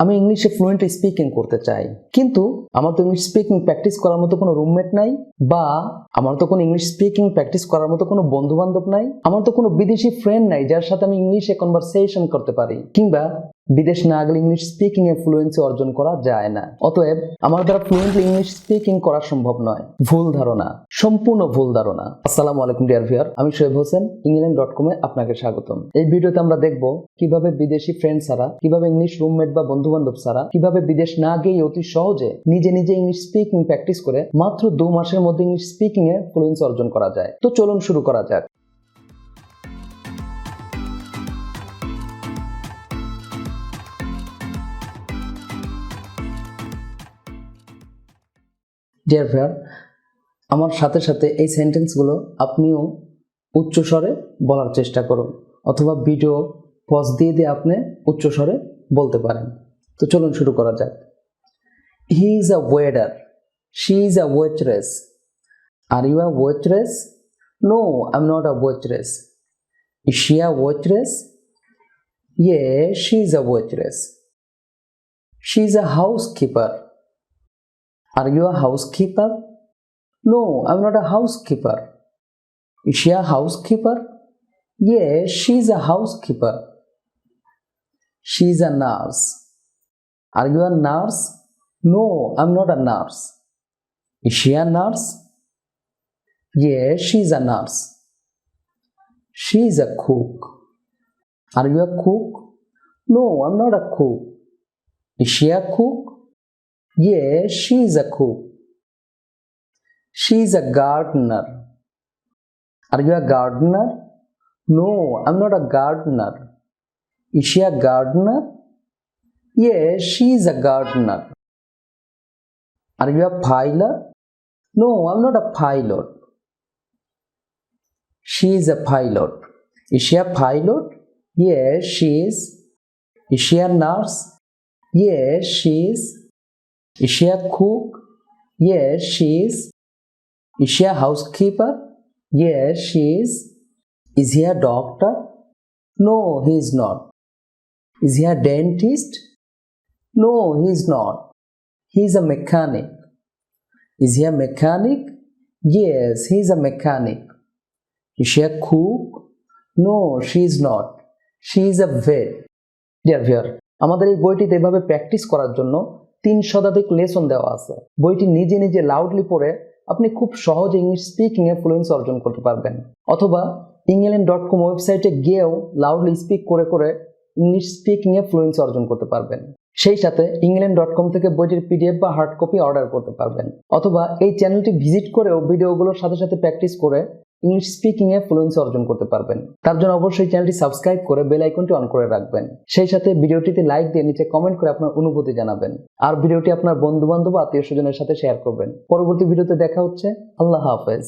আমি ইংলিশে fluent speaking করতে চাই, কিন্তু আমার তো ইংলিশ স্পিকিং প্র্যাকটিস করার মতো কোনো রুমমেট নাই, বা আমার তো কোনো ইংলিশ স্পিকিং প্র্যাকটিস করার মতো কোনো বন্ধু বান্ধব নাই, আমার তো কোনো বিদেশি ফ্রেন্ড নাই যার সাথে আমি ইংলিশে কনভারসেশন করতে পারি, কিংবা বিদেশ না গেলে ইংলিশ স্পিকিং এ ফ্লুয়েন্সি অর্জন করা যায় না। অতএব আমার দ্বারা ফ্লুয়েন্টলি ইংলিশ স্পিকিং করা সম্ভব নয়। ভুল ধারণা, সম্পূর্ণ ভুল ধারণা। আসসালামু আলাইকুম ডিয়ার ভিউয়ার, আমি শোয়েব হোসেন, engln.com এ আপনাকে স্বাগতম। এই ভিডিওতে আমরা দেখব কিভাবে বিদেশি ফ্রেন্ড ছাড়া, কিভাবে ইংলিশ রুমমেট বা বন্ধু বান্ধব ছাড়া, কিভাবে বিদেশ না গিয়ে অতি সহজে নিজে নিজে ইংলিশ স্পিকিং প্র্যাকটিস করে মাত্র 2 মাসের মধ্যে ইংলিশ স্পিকিং এ ফ্লুয়েন্সি অর্জন করা যায়। তো চলুন শুরু করা যাক। ডিয়ার ভিউয়ার, আমার সাথে সাথে এই সেন্টেন্সগুলো আপনিও উচ্চ স্বরে বলার চেষ্টা করুন, অথবা ভিডিও পজ দিয়ে দিয়ে আপনি উচ্চ স্বরে বলতে পারেন। তো চলুন শুরু করা যাক। He is a waiter, she is a waitress. Are you a waitress? No, I am not a waitress. Is she a waitress? Yes, she is a waitress. She is a housekeeper. Are you a housekeeper? No, I'm not a housekeeper. Is she a housekeeper? Yes, she's a housekeeper. She's a nurse. Are you a nurse? No, I'm not a nurse. Is she a nurse? Yes, she's a nurse. She's a cook. Are you a cook? No, I'm not a cook. Is she a cook? Yes, she is a cook. She is a gardener. Are you a gardener? No, I'm not a gardener. Is she a gardener? Yes, she is a gardener. Are you a pilot? No, I'm not a pilot. She is a pilot. Is she a pilot? Yes, she is. Is she a nurse? Yes, she is. Is she a cook? Yes, she is. Is she a housekeeper? Yes, she is. Is he a doctor? No, he is not. Is he a dentist? No, he is not. He is a mechanic. Is he a mechanic? Yes, he is a mechanic. Is she a cook? No, she is not. She is a vet. Dear viewer, আমাদের এই বইটিতে এভাবে practice করার জন্য 3 শতাধিক lesson দেওয়া আছে। বইটি নিজে নিজে লাউডলি পড়ে আপনি খুব সহজে ইংলিশ স্পিকিং এ ফ্লুয়েন্সি অর্জন করতে পারবেন, অথবা engln.com ওয়েবসাইটে গিয়েও লাউডলি স্পিক করে করে ইংলিশ স্পিকিং এ ফ্লুয়েন্সি অর্জন করতে পারবেন। সেই সাথে engln.com থেকে বইটির পিডিএফ বা হার্ড কপি অর্ডার করতে পারবেন, অথবা এই চ্যানেলটি ভিজিট করেও ভিডিওগুলোর সাথে সাথে প্র্যাকটিস করে ইংলিশ স্পিকিং এ ফ্লুয়েন্সি অর্জন করতে পারবেন। তার জন্য অবশ্যই চ্যানেলটি সাবস্ক্রাইব করে বেল আইকনটি অন করে রাখবেন। সেই সাথে ভিডিওটিতে লাইক দিয়ে নিচে কমেন্ট করে আপনার অনুভূতি জানাবেন, আর ভিডিওটি আপনার বন্ধু বান্ধব আত্মীয় স্বজনের সাথে শেয়ার করবেন। পরবর্তী ভিডিওতে দেখা হচ্ছে। আল্লাহ হাফেজ।